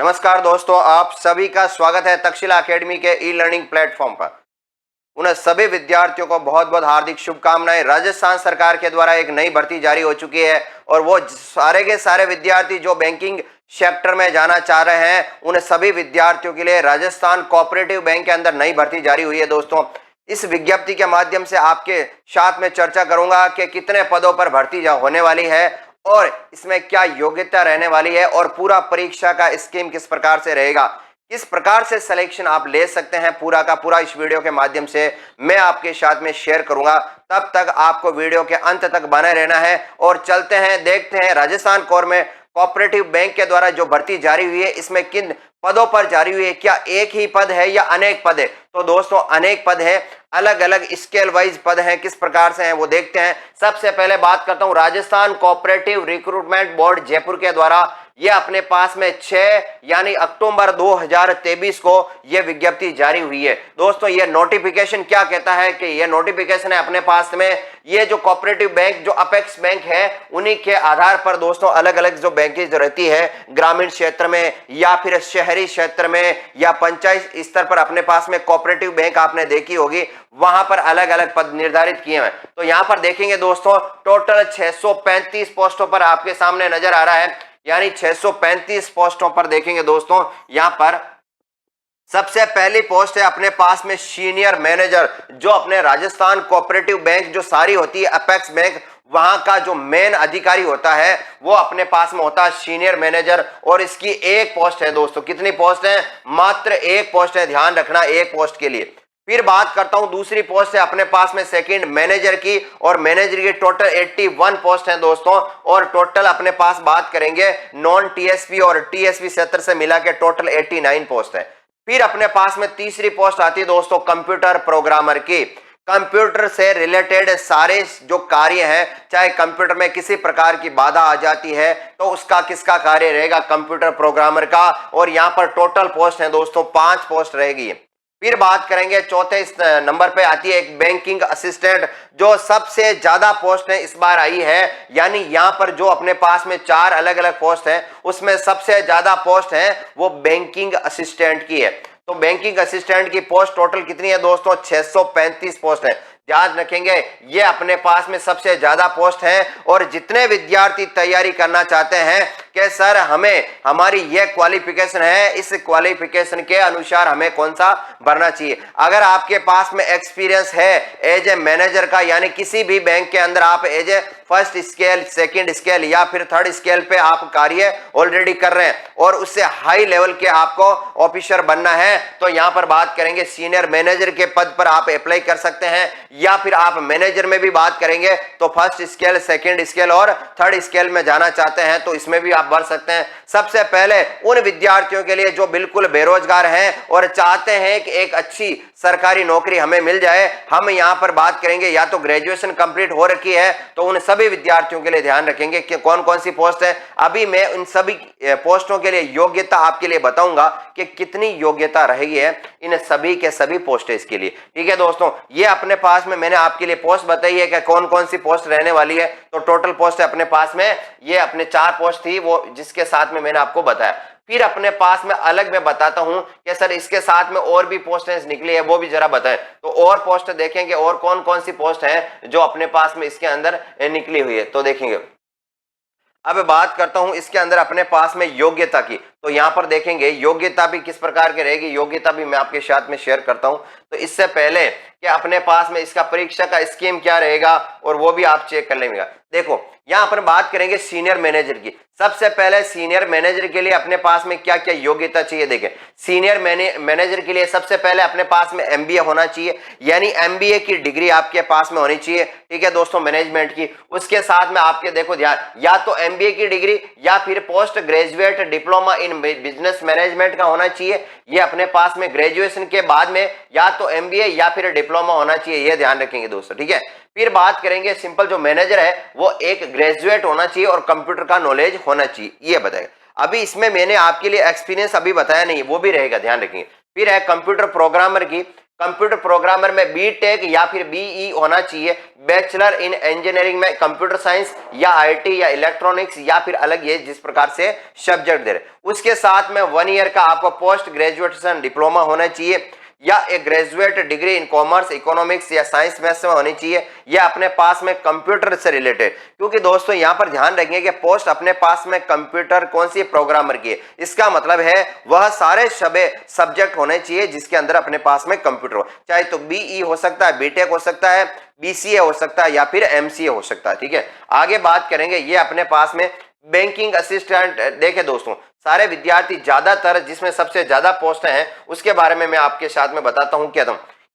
नमस्कार दोस्तों, आप सभी का स्वागत है तक्षशिला एकेडमी के ई लर्निंग प्लेटफॉर्म पर। उन सभी विद्यार्थियों को बहुत बहुत हार्दिक शुभकामनाएं। राजस्थान सरकार के द्वारा एक नई भर्ती जारी हो चुकी है और वो सारे के सारे विद्यार्थी जो बैंकिंग सेक्टर में जाना चाह रहे हैं उन सभी विद्यार्थियों के लिए राजस्थान कोऑपरेटिव बैंक के अंदर नई भर्ती जारी हुई है। दोस्तों, इस विज्ञप्ति के माध्यम से आपके साथ में चर्चा करूंगा कि कितने पदों पर भर्ती होने वाली है और इसमें क्या योग्यता रहने वाली है और पूरा परीक्षा का स्कीम किस प्रकार से रहेगा, किस प्रकार से सिलेक्शन आप ले सकते हैं, पूरा का पूरा इस वीडियो के माध्यम से मैं आपके साथ में शेयर करूंगा। तब तक आपको वीडियो के अंत तक बने रहना है और चलते हैं, देखते हैं राजस्थान कोऑपरेटिव बैंक के द्वारा जो भर्ती जारी हुई है इसमें किन पदों पर जारी हुई है। क्या एक ही पद है या अनेक पद है? तो दोस्तों अनेक पद है, अलग अलग स्केल वाइज पद हैं, किस प्रकार से हैं वो देखते हैं। सबसे पहले बात करता हूं Rajasthan cooperative recruitment board Jaipur के द्वारा ये अपने पास में 6 यानी अक्टूबर 2023 को ये विज्ञप्ति जारी हुई है। दोस्तों ये नोटिफिकेशन क्या कहता है कि ये नोटिफिकेशन है अपने पास में ये जो कोऑपरेटिव बैंक जो अपेक्स बैंक है उन्हीं के आधार पर दोस्तों अलग अलग जो बैंकें जो रहती है ग्रामीण क्षेत्र में या फिर शहरी क्षेत्र में या पंचायत स्तर पर अपने पास में कोऑपरेटिव बैंक आपने देखी होगी, वहां पर अलग अलग पद निर्धारित किए हैं। तो यहां पर देखेंगे दोस्तों टोटल 635 पोस्टों पर आपके सामने नजर आ रहा है, यानी 635 पोस्टों पर देखेंगे दोस्तों यहां पर सबसे पहली पोस्ट है अपने पास में सीनियर मैनेजर। जो अपने राजस्थान कोऑपरेटिव बैंक जो सारी होती है अपेक्स बैंक वहां का जो मेन अधिकारी होता है वो अपने पास में होता है सीनियर मैनेजर और इसकी एक पोस्ट है। दोस्तों कितनी पोस्ट है? मात्र एक पोस्ट है, ध्यान रखना एक पोस्ट के लिए। फिर बात करता हूं दूसरी पोस्ट है अपने पास में सेकंड मैनेजर की और मैनेजर की टोटल 81 पोस्ट है दोस्तों और टोटल अपने पास बात करेंगे नॉन टीएसपी और टीएसपी क्षेत्र से मिला के टोटल 89 पोस्ट है। फिर अपने पास में तीसरी पोस्ट आती है दोस्तों कंप्यूटर प्रोग्रामर की। कंप्यूटर से रिलेटेड सारे जो कार्य हैं, चाहे कंप्यूटर में किसी प्रकार की बाधा आ जाती है तो उसका किसका कार्य रहेगा? कंप्यूटर प्रोग्रामर का। और यहां पर टोटल पोस्ट है दोस्तों 5 पोस्ट रहेगी। फिर बात करेंगे चौथे नंबर पे आती है एक बैंकिंग असिस्टेंट जो सबसे ज्यादा पोस्ट है इस बार आई है, यानी यहां पर जो अपने पास में 4 अलग अलग पोस्ट है उसमें सबसे ज्यादा पोस्ट है वो बैंकिंग असिस्टेंट की है। तो बैंकिंग असिस्टेंट की पोस्ट टोटल कितनी है दोस्तों? 635 पोस्ट है। ध्यान रखेंगे ये अपने पास में सबसे ज्यादा पोस्ट है और जितने विद्यार्थी तैयारी करना चाहते हैं कि सर हमें हमारी ये क्वालिफिकेशन है, इस क्वालिफिकेशन के अनुसार हमें कौन सा भरना चाहिए। अगर आपके पास में एक्सपीरियंस है एज ए मैनेजर का, यानी किसी भी बैंक के अंदर आप as a first scale, second scale या फिर थर्ड स्केल पे आप कार्य ऑलरेडी कर रहे हैं और उससे हाई लेवल के आपको ऑफिसर बनना है तो यहां पर बात करेंगे सीनियर मैनेजर के पद पर आप अप्लाई कर सकते हैं। या फिर आप मैनेजर में भी बात करेंगे तो फर्स्ट स्केल, सेकंड स्केल और थर्ड स्केल में जाना चाहते हैं तो इसमें भी आप बढ़ सकते हैं। सबसे पहले उन विद्यार्थियों के लिए जो बिल्कुल बेरोजगार हैं और चाहते हैं कि एक अच्छी सरकारी नौकरी हमें मिल जाए, हम यहां पर बात करेंगे या तो ग्रेजुएशन कंप्लीट हो रखी है तो उन सभी विद्यार्थियों के लिए ध्यान रखेंगे कि कौन कौन सी पोस्ट है। अभी मैं उन सभी पोस्टों के लिए योग्यता आपके लिए बताऊंगा कि कितनी योग्यता रहेगी है इन सभी के सभी पोस्टेज के लिए। ठीक है दोस्तों, ये अपने पास में मैंने आपके लिए पोस्ट बताई है कि कौन कौन सी पोस्ट रहने वाली है। तो टोटल पोस्ट है अपने पास में ये अपने 4 पोस्ट थी वो जिसके साथ में मैंने आपको बताया। फिर अपने पास में अलग मैं बताता हूं कि सर इसके साथ में और भी पोस्टें निकली है वो भी जरा बताएं। तो और पोस्ट देखेंगे और कौन कौन सी पोस्ट है जो अपने पास में इसके अंदर निकली हुई है तो देखेंगे। अब बात करता हूं इसके अंदर अपने पास में योग्यता की। तो यहां पर देखेंगे योग्यता भी किस प्रकार की रहेगी, योग्यता भी मैं आपके साथ में शेयर करता हूं। तो इससे पहले कि अपने पास में इसका परीक्षा का स्कीम क्या रहेगा और वो भी आप चेक कर लेंगे। देखो यहां पर बात करेंगे सीनियर मैनेजर की। सबसे पहले सीनियर मैनेजर के लिए अपने पास में क्या क्या योग्यता चाहिए देखें। सीनियर मैनेजर के लिए सबसे पहले अपने पास में एमबीए होना चाहिए, यानी एमबीए की डिग्री आपके पास में होनी चाहिए। ठीक है दोस्तों, मैनेजमेंट की। उसके साथ में आपके देखो ध्यान, या तो एमबीए की डिग्री या फिर post graduate diploma in business management का होना चाहिए। ये अपने पास में ग्रेजुएशन के बाद में या तो एमबीए या फिर डिप्लोमा होना चाहिए, ये ध्यान रखेंगे दोस्तों। ठीक है, फिर बात करेंगे सिंपल जो मैनेजर है वो एक ग्रेजुएट होना चाहिए और कंप्यूटर का नॉलेज होना चाहिए, ये बताएगा। अभी इसमें मैंने आपके लिए एक्सपीरियंस अभी बताया नहीं, वो भी रहेगा, ध्यान रखेंगे। फिर है कंप्यूटर प्रोग्रामर की। कंप्यूटर प्रोग्रामर में बीटेक या फिर बीई होना चाहिए, बैचलर इन इंजीनियरिंग में कंप्यूटर साइंस या आईटी या इलेक्ट्रॉनिक्स या फिर अलग ये जिस प्रकार से सब्जेक्ट दे रहे, उसके साथ में 1 ईयर का आपको पोस्ट ग्रेजुएशन डिप्लोमा होना चाहिए या एक graduate degree in commerce, economics या साइंस मैथ्स में होनी चाहिए, या अपने पास में कंप्यूटर से रिलेटेड, क्योंकि दोस्तों यहां पर ध्यान रखेंगे कि पोस्ट अपने पास में कंप्यूटर कौन सी प्रोग्रामर की है, इसका मतलब है वह सारे सब्जेक्ट होने चाहिए जिसके अंदर अपने पास में कंप्यूटर हो, चाहे तो बीई हो सकता है, बीटेक हो सकता है, बीसीए हो सकता है या फिर एमसीए हो सकता है। ठीक है, आगे बात करेंगे ये अपने पास में बैंकिंग असिस्टेंट। देखें दोस्तों, सारे विद्यार्थी ज्यादातर जिसमें सबसे ज्यादा पोस्ट हैं उसके बारे में मैं आपके साथ में बताता हूं क्या,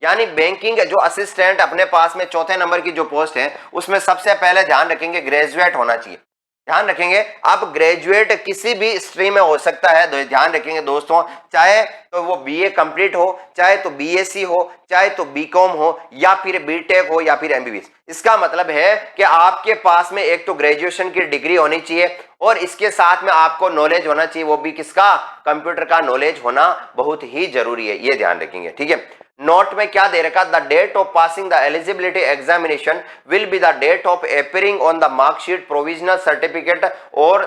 यानी बैंकिंग जो असिस्टेंट अपने पास में चौथे नंबर की जो पोस्ट है उसमें सबसे पहले ध्यान रखेंगे ग्रेजुएट होना चाहिए। ध्यान रखेंगे आप ग्रेजुएट किसी भी स्ट्रीम में हो सकता है, तो ध्यान रखेंगे दोस्तों, चाहे तो वो बीए कंप्लीट हो, चाहे तो बीएससी हो, चाहे तो बीकॉम हो या फिर बीटेक हो या फिर एमबीबीएस। इसका मतलब है कि आपके पास में एक तो ग्रेजुएशन की डिग्री होनी चाहिए और इसके साथ में आपको नॉलेज होना चाहिए, वो भी किसका, कंप्यूटर का नॉलेज होना बहुत ही जरूरी है, ये ध्यान रखेंगे। ठीक है, नोट में क्या दे रखा, the date of passing the eligibility examination will be the date of appearing on the marksheet, provisional certificate और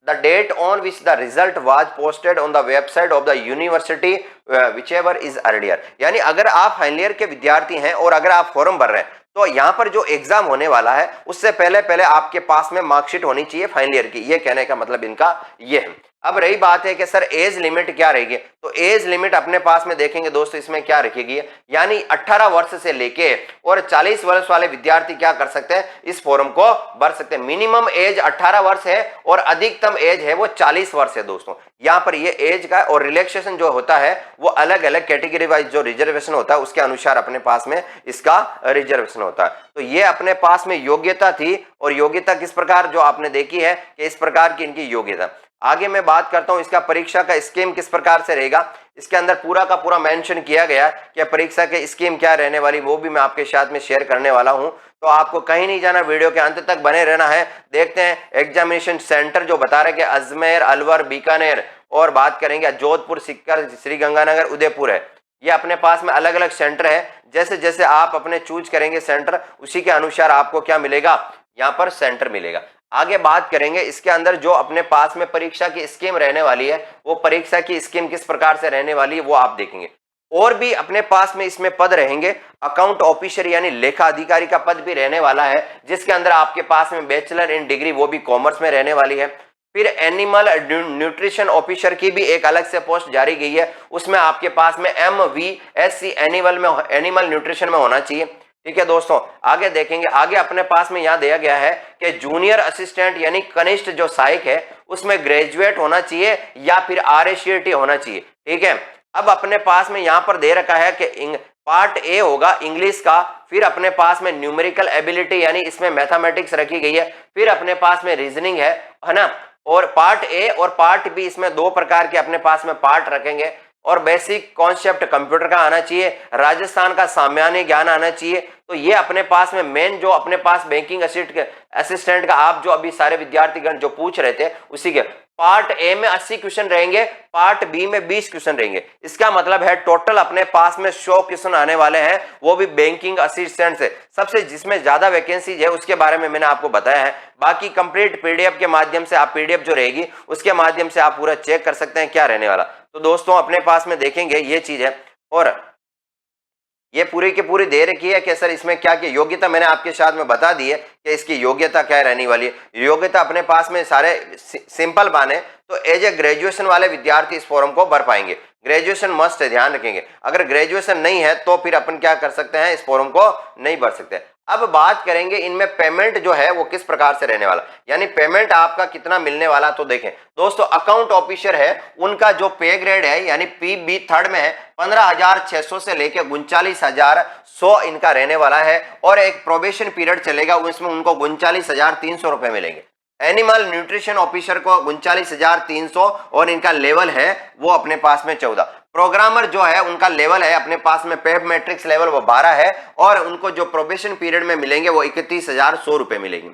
the date on which the result was posted on the website of the university whichever is earlier. यानी अगर आप final year के विद्यार्थी हैं और अगर आप फॉर्म भर रहे हैं तो यहाँ पर जो एग्जाम होने वाला है उससे पहले आपके पास में मार्कशीट होनी चाहिए फाइनल ईयर की, ये कहने का मतलब इनका ये है। अब रही बात है कि सर एज लिमिट क्या रहेगी, तो एज लिमिट अपने पास में देखेंगे दोस्तों इसमें क्या रखेगी, यानी 18 वर्ष से लेके और 40 वर्ष वाले विद्यार्थी क्या कर सकते हैं, इस फॉर्म को भर सकते हैं। मिनिमम एज 18 वर्ष है और अधिकतम एज है वो 40 वर्ष है दोस्तों। यहाँ पर ये एज का और रिलैक्सेशन जो होता है वो अलग अलग कैटेगरी वाइज जो रिजर्वेशन होता है उसके अनुसार अपने पास में इसका रिजर्वेशन होता है। तो ये अपने पास में योग्यता थी और योग्यता किस प्रकार जो आपने देखी है कि इस प्रकार की इनकी योग्यता। आगे मैं बात करता हूं इसका परीक्षा का स्कीम किस प्रकार से रहेगा, इसके अंदर पूरा का पूरा मेंशन किया गया कि परीक्षा के स्कीम क्या रहने वाली, वो भी मैं आपके साथ में शेयर करने वाला हूं। तो आपको कहीं नहीं जाना, वीडियो के अंत तक बने रहना है। देखते हैं एग्जामिनेशन सेंटर जो बता रहे कि अजमेर, अलवर, बीकानेर और बात करेंगे जोधपुर, सीकर, श्रीगंगानगर, उदयपुर है। ये अपने पास में अलग अलग सेंटर है, जैसे जैसे आप अपने चूज करेंगे सेंटर उसी के अनुसार आपको क्या मिलेगा, यहाँ पर सेंटर मिलेगा। आगे बात करेंगे इसके अंदर जो अपने पास में परीक्षा की स्कीम रहने वाली है, वो परीक्षा की स्कीम किस प्रकार से रहने वाली है वो आप देखेंगे। और भी अपने पास में इसमें पद रहेंगे, अकाउंट ऑफिसर यानी लेखा अधिकारी का पद भी रहने वाला है, जिसके अंदर आपके पास में बैचलर इन डिग्री वो भी कॉमर्स में रहने वाली है। फिर एनिमल न्यूट्रिशन ऑफिसर की भी एक अलग से पोस्ट जारी गई है, उसमें आपके पास में MVSC एनिमल न्यूट्रिशन में होना चाहिए। ठीक है दोस्तों, आगे देखेंगे, आगे अपने पास में यहाँ दिया गया है कि जूनियर असिस्टेंट यानी कनिष्ठ जो सहायक है उसमें ग्रेजुएट होना चाहिए या फिर RACT होना चाहिए। ठीक है, अब अपने पास में यहाँ पर दे रखा है कि पार्ट ए होगा इंग्लिश का, फिर अपने पास में न्यूमेरिकल एबिलिटी यानी इसमें मैथमेटिक्स रखी गई है, फिर अपने पास में रीजनिंग है ना, और पार्ट ए और पार्ट बी इसमें 2 प्रकार के अपने पास में पार्ट रखेंगे। और बेसिक कॉन्सेप्ट कंप्यूटर का आना चाहिए, राजस्थान का सामान्य ज्ञान आना चाहिए। तो ये अपने पास में मेन जो अपने पास बैंकिंग असिस्टेंट का आप जो अभी सारे विद्यार्थीगण जो पूछ रहे थे उसी के पार्ट ए में 80 क्वेश्चन रहेंगे, पार्ट बी में 20 क्वेश्चन रहेंगे। इसका मतलब है टोटल अपने पास में 100 क्वेश्चन आने वाले हैं, वो भी बैंकिंग असिस्टेंट से। सबसे जिसमें ज्यादा वैकेंसीज है उसके बारे में मैंने आपको बताया है। बाकी कंप्लीट पीडीएफ के माध्यम से आप पीडीएफ जो रहेगी उसके माध्यम से आप पूरा चेक कर सकते हैं क्या रहने वाला। तो दोस्तों अपने पास में देखेंगे ये चीज है, और ये पूरी की पूरी दे रखी है कि सर इसमें क्या क्या योग्यता मैंने आपके साथ में बता दी है कि इसकी योग्यता क्या रहने वाली है। योग्यता अपने पास में सारे सिंपल बाने, तो एज ए ग्रेजुएशन वाले विद्यार्थी इस फॉर्म को भर पाएंगे। ग्रेजुएशन मस्ट है, ध्यान रखेंगे। अगर ग्रेजुएशन नहीं है तो फिर अपन क्या कर सकते हैं, इस फॉर्म को नहीं भर सकते। अब बात करेंगे इनमें पेमेंट जो है वो किस प्रकार से रहने वाला, यानी पेमेंट आपका कितना मिलने वाला। तो देखें दोस्तों, अकाउंट ऑफिसर है उनका जो पे ग्रेड है यानी PB थर्ड में है 15,600 से लेकर 39,100 इनका रहने वाला है, और एक प्रोबेशन पीरियड चलेगा उसमें उनको 39,300 रुपए मिलेंगे। एनिमल न्यूट्रिशन ऑफिसर को 39,300 और इनका लेवल है वो अपने पास में 14। प्रोग्रामर जो है उनका लेवल है अपने पास में पेप मैट्रिक्स लेवल वो 12 है, और उनको जो प्रोबेशन पीरियड में मिलेंगे वो 31,100 रुपए मिलेंगे।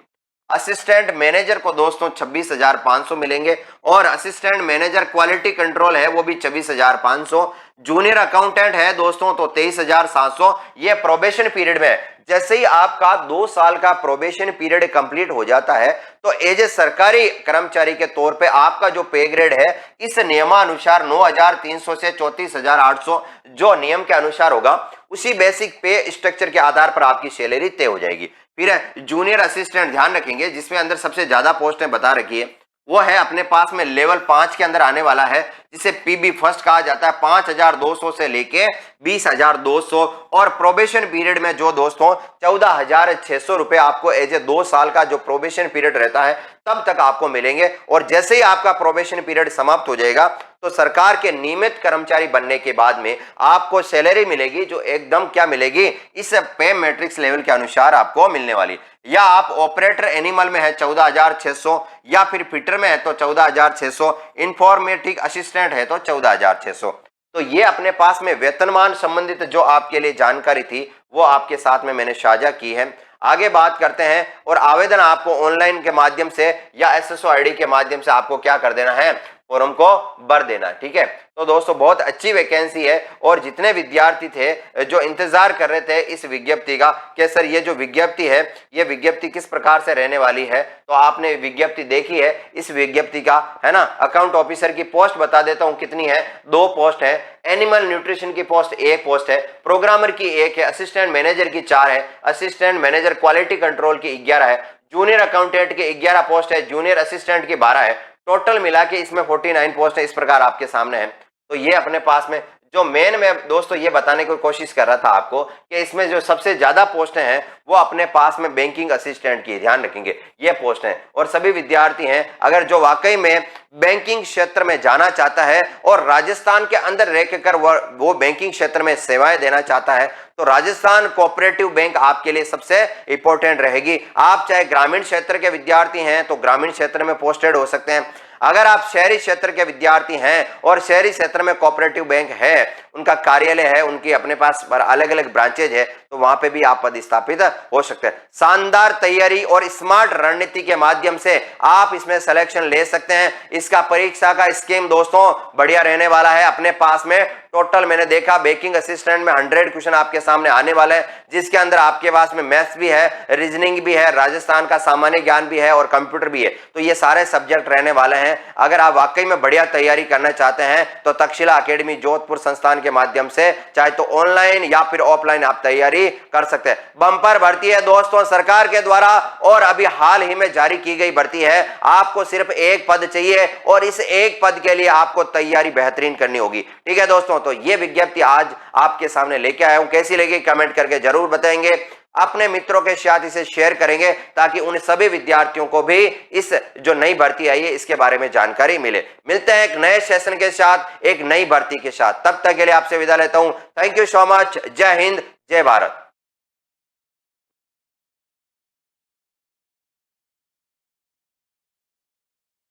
असिस्टेंट मैनेजर को दोस्तों 26,500 मिलेंगे और असिस्टेंट मैनेजर क्वालिटी कंट्रोल है वो भी 24,500। जूनियर अकाउंटेंट है दोस्तों तो 23,700। ये प्रोबेशन पीरियड में है। जैसे ही आपका 2 साल का प्रोबेशन पीरियड कंप्लीट हो जाता है तो एज ए सरकारी कर्मचारी के तौर पे आपका जो पे ग्रेड है इस नियमानुसार 9,300 से 34,800 जो नियम के अनुसार होगा उसी बेसिक पे स्ट्रक्चर के आधार पर आपकी सैलरी तय हो जाएगी। फिर है जूनियर असिस्टेंट, ध्यान रखेंगे जिसमें अंदर सबसे ज्यादा पोस्टें बता रखी है वो है अपने पास में लेवल 5 के अंदर आने वाला है जिसे पीबी फर्स्ट कहा जाता है। 5,200 से लेके 20,200 और प्रोबेशन पीरियड में जो दोस्तों 14,600 रुपए आपको एज ए 2 साल का जो प्रोबेशन पीरियड रहता है तब तक आपको मिलेंगे। और जैसे ही आपका प्रोबेशन पीरियड समाप्त हो जाएगा तो सरकार के नियमित कर्मचारी बनने के बाद में आपको सैलरी मिलेगी जो एकदम क्या मिलेगी, इस पे मैट्रिक्स लेवल के अनुसार आपको मिलने वाली। या आप ऑपरेटर एनिमल में है 14,600 या फिर फिटर में है तो 14,600, इंफॉर्मेटिक असिस्टेंट है तो 14,600। तो ये अपने पास में वेतनमान संबंधित जो आपके लिए जानकारी थी वो आपके साथ में मैंने साझा की है। आगे बात करते हैं और आवेदन आपको ऑनलाइन के माध्यम से या एसएसओ आईडी के माध्यम से आपको क्या कर देना है, फॉर्म को भर देना। ठीक है, तो दोस्तों बहुत अच्छी वैकेंसी है और जितने विद्यार्थी थे जो इंतजार कर रहे थे इस विज्ञप्ति का कि सर ये जो विज्ञप्ति है ये विज्ञप्ति किस प्रकार से रहने वाली है, तो आपने विज्ञप्ति देखी है। इस विज्ञप्ति का है ना अकाउंट ऑफिसर की पोस्ट बता देता हूं कितनी है, 2 पोस्ट है। एनिमल न्यूट्रिशन की पोस्ट 1 पोस्ट है, प्रोग्रामर की 1 है, असिस्टेंट मैनेजर की 4 है, असिस्टेंट मैनेजर क्वालिटी कंट्रोल की 11 है, जूनियर अकाउंटेंट की 11 पोस्ट है, जूनियर असिस्टेंट की 12 है। टोटल मिला के इसमें 49 पोस्ट है। इस प्रकार आपके सामने है। तो ये अपने पास में जो मेन में दोस्तों ये बताने की कोशिश कर रहा था आपको कि इसमें जो सबसे ज्यादा पोस्टें हैं वो अपने पास में बैंकिंग असिस्टेंट की, ध्यान रखेंगे ये पोस्ट है। और सभी विद्यार्थी हैं अगर जो वाकई में बैंकिंग क्षेत्र में जाना चाहता है और राजस्थान के अंदर रहकर वो बैंकिंग क्षेत्र में सेवाएं देना चाहता है तो राजस्थान कोऑपरेटिव बैंक आपके लिए सबसे इंपॉर्टेंट रहेगी। आप चाहे ग्रामीण क्षेत्र के विद्यार्थी हैं तो ग्रामीण क्षेत्र में पोस्टेड हो सकते हैं। अगर आप शहरी क्षेत्र के विद्यार्थी हैं और शहरी क्षेत्र में कोऑपरेटिव बैंक है, उनका कार्यालय है, उनकी अपने पास अलग अलग ब्रांचेज है तो वहां पे भी आप पदस्थापित हो सकते हैं। शानदार तैयारी और स्मार्ट रणनीति के माध्यम से आप इसमें सिलेक्शन ले सकते हैं। इसका परीक्षा का स्कीम दोस्तों बढ़िया रहने वाला है। अपने पास में टोटल मैंने देखा बैंकिंग असिस्टेंट में 100 क्वेश्चन आपके सामने आने वाले हैं जिसके अंदर आपके पास में मैथ्स भी है, रीजनिंग भी है, राजस्थान का सामान्य ज्ञान भी है और कंप्यूटर भी है। तो ये सारे सब्जेक्ट रहने वाले हैं। अगर आप वाकई में बढ़िया तैयारी करना चाहते हैं तो तक्षशिला एकेडमी जोधपुर संस्थान के माध्यम से चाहे तो ऑनलाइन या फिर ऑफलाइन आप तैयारी कर सकते हैं। बम्पर भर्ती है दोस्तों सरकार के द्वारा और अभी हाल ही में जारी की गई भर्ती है। आपको सिर्फ 1 पद चाहिए और इस 1 पद के लिए आपको तैयारी बेहतरीन करनी होगी। ठीक है दोस्तों, तो ये विज्ञप्ति आज आपके सामने लेके आया हूं। कैसी लगी कमेंट करके जरूर बताएंगे। अपने मित्रों के साथ इसे शेयर करेंगे ताकि उन सभी विद्यार्थियों को भी इस जो नई भर्ती आई है इसके बारे में जानकारी मिले। मिलते हैं एक नए सेशन के साथ, एक नई भर्ती के साथ। तब तक के लिए आपसे विदा लेता हूं। Thank you so much. जय हिंद, जय भारत।